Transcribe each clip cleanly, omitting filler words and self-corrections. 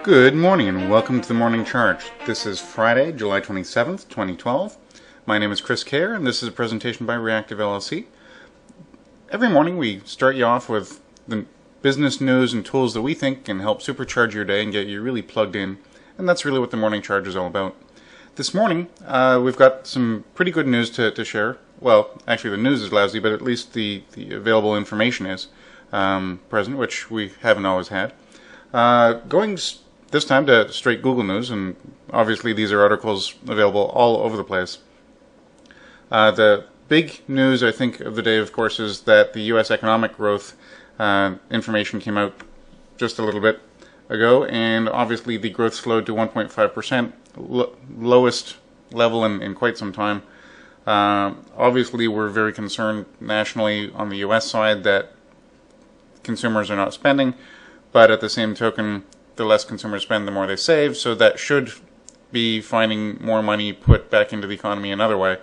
Good morning and welcome to the Morning Charge. This is Friday, July 27th, 2012. My name is Chris Kerr and this is a presentation by Reyactive LLC. Every morning we start you off with the business news and tools that we think can help supercharge your day and get you really plugged in. And that's really what the Morning Charge is all about. This morning we've got some pretty good news to share. Well, actually the news is lousy, but at least the available information is present, which we haven't always had. Going this time to straight Google News, and obviously these are articles available all over the place. The big news, I think, of the day, of course, is that the U.S. economic growth information came out just a little bit ago, and obviously the growth slowed to 1.5%, lowest level in quite some time. Obviously, we're very concerned nationally on the U.S. side that consumers are not spending, but at the same token, the less consumers spend, the more they save, so that should be finding more money put back into the economy another way.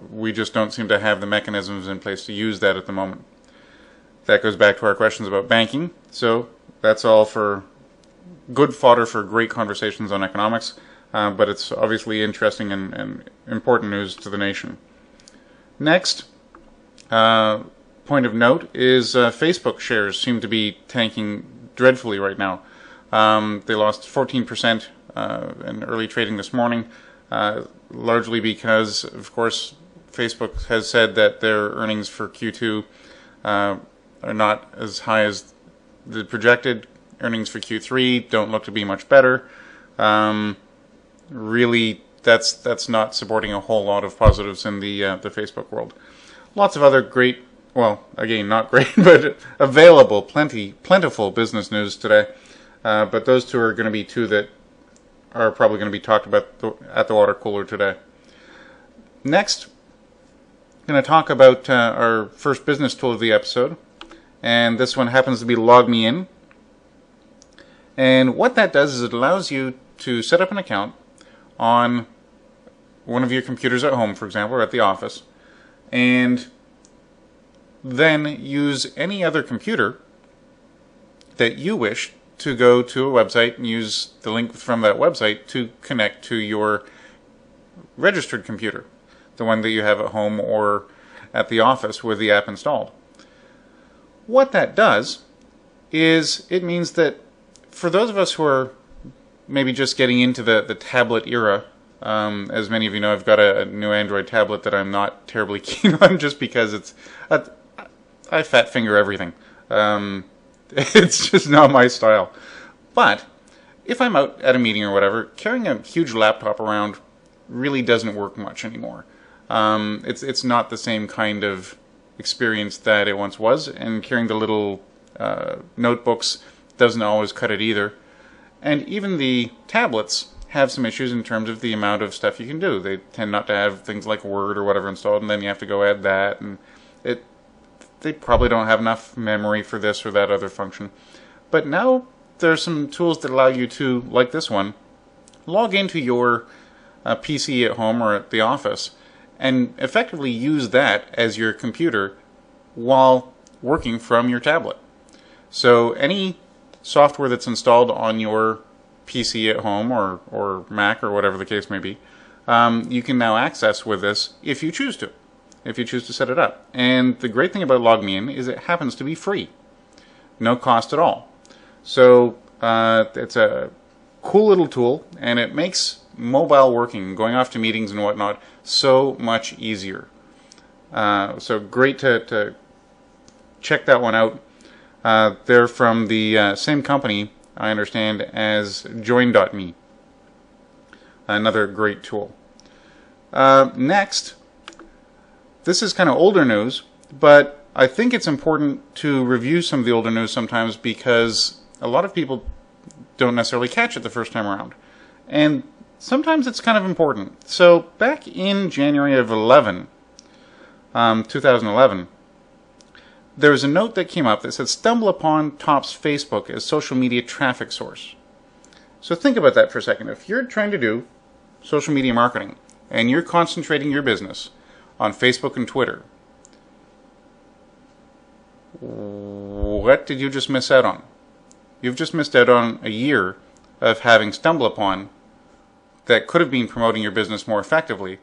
We just don't seem to have the mechanisms in place to use that at the moment. That goes back to our questions about banking, so that's all for good fodder for great conversations on economics, but it's obviously interesting and important news to the nation. Next, point of note is Facebook shares seem to be tanking dreadfully right now. They lost 14% in early trading this morning, largely because, of course, Facebook has said that their earnings for Q2 are not as high as the projected. Earnings for Q3 don't look to be much better. Really, that's not supporting a whole lot of positives in the Facebook world. Lots of other great, well, again, not great, but available, plentiful business news today. But those two are going to be two that are probably going to be talked about at the water cooler today. Next, I'm going to talk about our first business tool of the episode, and this one happens to be Log Me In. And what that does is it allows you to set up an account on one of your computers at home, for example, or at the office, and then use any other computer that you wish to go to a website and use the link from that website to connect to your registered computer, the one that you have at home or at the office with the app installed. What that does is it means that for those of us who are maybe just getting into the tablet era, as many of you know, I've got a new Android tablet that I'm not terribly keen on just because it's I fat finger everything. It's just not my style. But if I'm out at a meeting or whatever, carrying a huge laptop around really doesn't work much anymore. It's not the same kind of experience that it once was, and carrying the little notebooks doesn't always cut it either. And even the tablets have some issues in terms of the amount of stuff you can do. They tend not to have things like Word or whatever installed, and then you have to go add that, and they probably don't have enough memory for this or that other function. But now there are some tools that allow you to, like this one, log into your PC at home or at the office and effectively use that as your computer while working from your tablet. So any software that's installed on your PC at home or Mac or whatever the case may be, you can now access with this if you choose to. If you choose to set it up. And the great thing about Log Me In is it happens to be free. No cost at all. So it's a cool little tool, and it makes mobile working, going off to meetings and whatnot, so much easier. So great to check that one out. They're from the same company, I understand, as Join.me. Another great tool. Next, this is kind of older news, but I think it's important to review some of the older news sometimes because a lot of people don't necessarily catch it the first time around. And sometimes it's kind of important. So back in January of 2011, there was a note that came up that said, "Stumble upon tops Facebook as social media traffic source." So think about that for a second. If you're trying to do social media marketing and you're concentrating your business on Facebook and Twitter, what did you just miss out on? you've just missed out on a year of having StumbleUpon that could have been promoting your business more effectively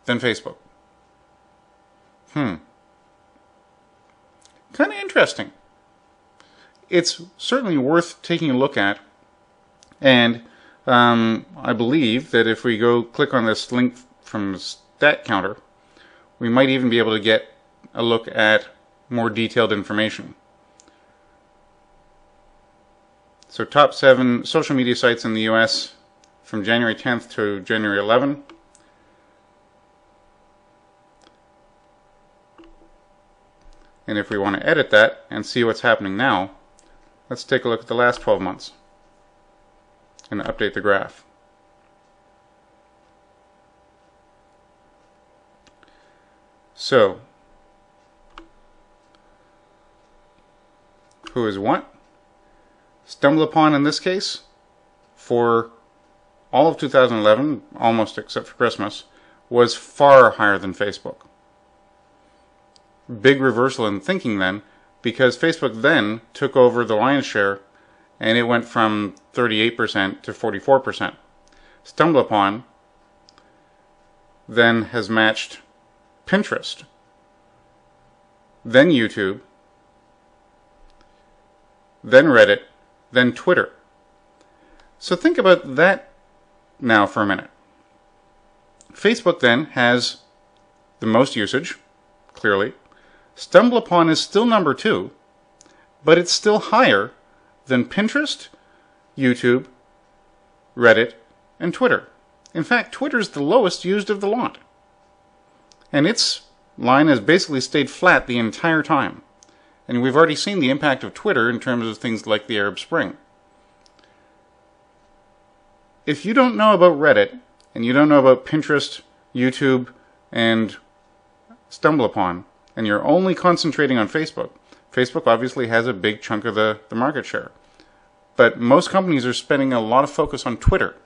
than Facebook. Kind of interesting. It's certainly worth taking a look at, and I believe that if we go click on this link from StatCounter, we might even be able to get a look at more detailed information. So top 7 social media sites in the US from January 10th to January 11th. And if we want to edit that and see what's happening now, let's take a look at the last 12 months and update the graph. So, who is what? StumbleUpon in this case, for all of 2011, almost except for Christmas, was far higher than Facebook. Big reversal in thinking then, because Facebook then took over the lion's share and it went from 38% to 44%. StumbleUpon then has matched Pinterest, then YouTube, then Reddit, then Twitter. So think about that now for a minute. Facebook then has the most usage, clearly. StumbleUpon is still number 2, but it's still higher than Pinterest, YouTube, Reddit, and Twitter. In fact, Twitter's the lowest used of the lot. And its line has basically stayed flat the entire time. And we've already seen the impact of Twitter in terms of things like the Arab Spring. If you don't know about Reddit, and you don't know about Pinterest, YouTube, and StumbleUpon, and you're only concentrating on Facebook, Facebook obviously has a big chunk of the market share. But most companies are spending a lot of focus on Twitter,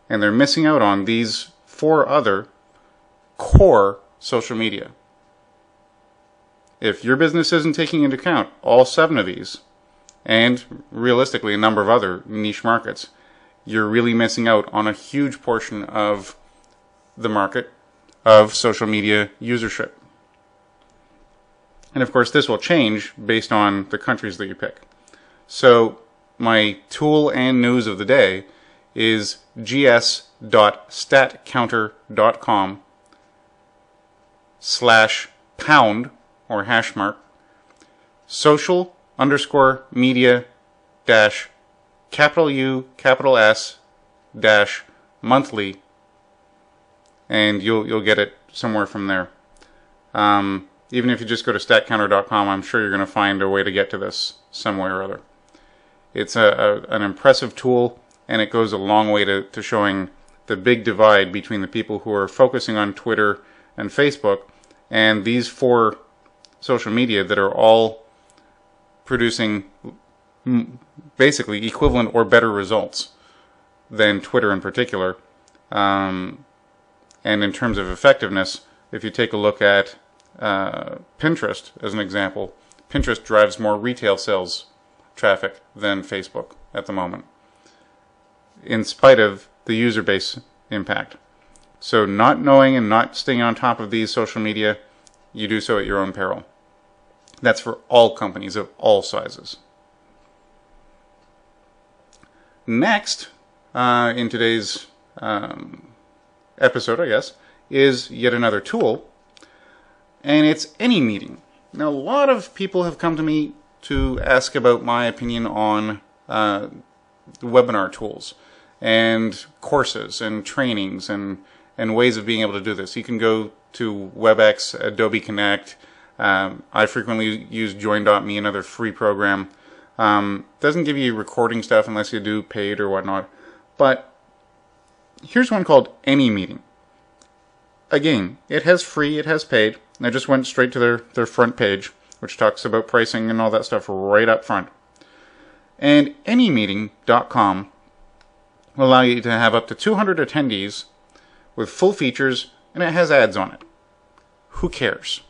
and they're missing out on these 4 other core social media. If your business isn't taking into account all 7 of these, and realistically a number of other niche markets, you're really missing out on a huge portion of the market of social media usership. And of course this will change based on the countries that you pick. So my tool and news of the day is gs.statcounter.com/# or hash mark social _ media dash capital U capital S dash monthly, and you'll get it somewhere from there. Even if you just go to statcounter.com, I'm sure you're going to find a way to get to this some way or other. It's an impressive tool, and it goes a long way to showing the big divide between the people who are focusing on Twitter and Facebook and these 4 social media that are all producing basically equivalent or better results than Twitter in particular. And in terms of effectiveness, if you take a look at Pinterest as an example, Pinterest drives more retail sales traffic than Facebook at the moment, in spite of the user base impact. So not knowing and not staying on top of these social media, you do so at your own peril. That's for all companies of all sizes. Next, in today's episode, I guess, is yet another tool, and it's AnyMeeting. Now, a lot of people have come to me to ask about my opinion on webinar tools and courses and trainings and ways of being able to do this. You can go to WebEx, Adobe Connect. I frequently use Join.me, another free program. Doesn't give you recording stuff unless you do paid or whatnot. But here's one called AnyMeeting. Again, it has free, it has paid. And I just went straight to their front page, which talks about pricing and all that stuff right up front. And AnyMeeting.com will allow you to have up to 200 attendees with full features, and it has ads on it. Who cares?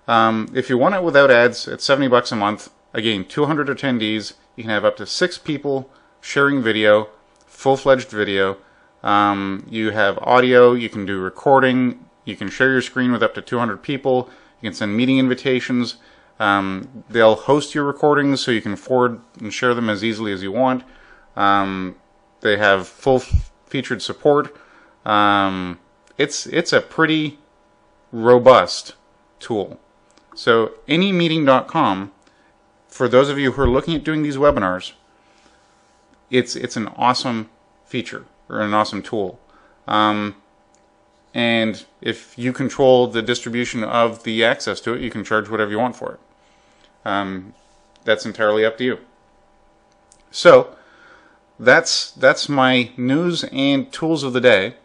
If you want it without ads, it's $70 a month. Again, 200 attendees. You can have up to 6 people sharing video, full-fledged video. You have audio, you can do recording, you can share your screen with up to 200 people, you can send meeting invitations. They'll host your recordings so you can forward and share them as easily as you want. They have full-featured support. It's a pretty robust tool. So anymeeting.com, for those of you who are looking at doing these webinars, it's an awesome feature or an awesome tool. And if you control the distribution of the access to it, you can charge whatever you want for it. That's entirely up to you. So that's my news and tools of the day.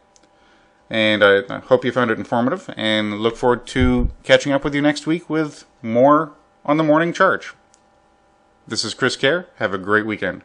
And I hope you found it informative, and look forward to catching up with you next week with more on the morning charge. This is Chris Kerr. Have a great weekend.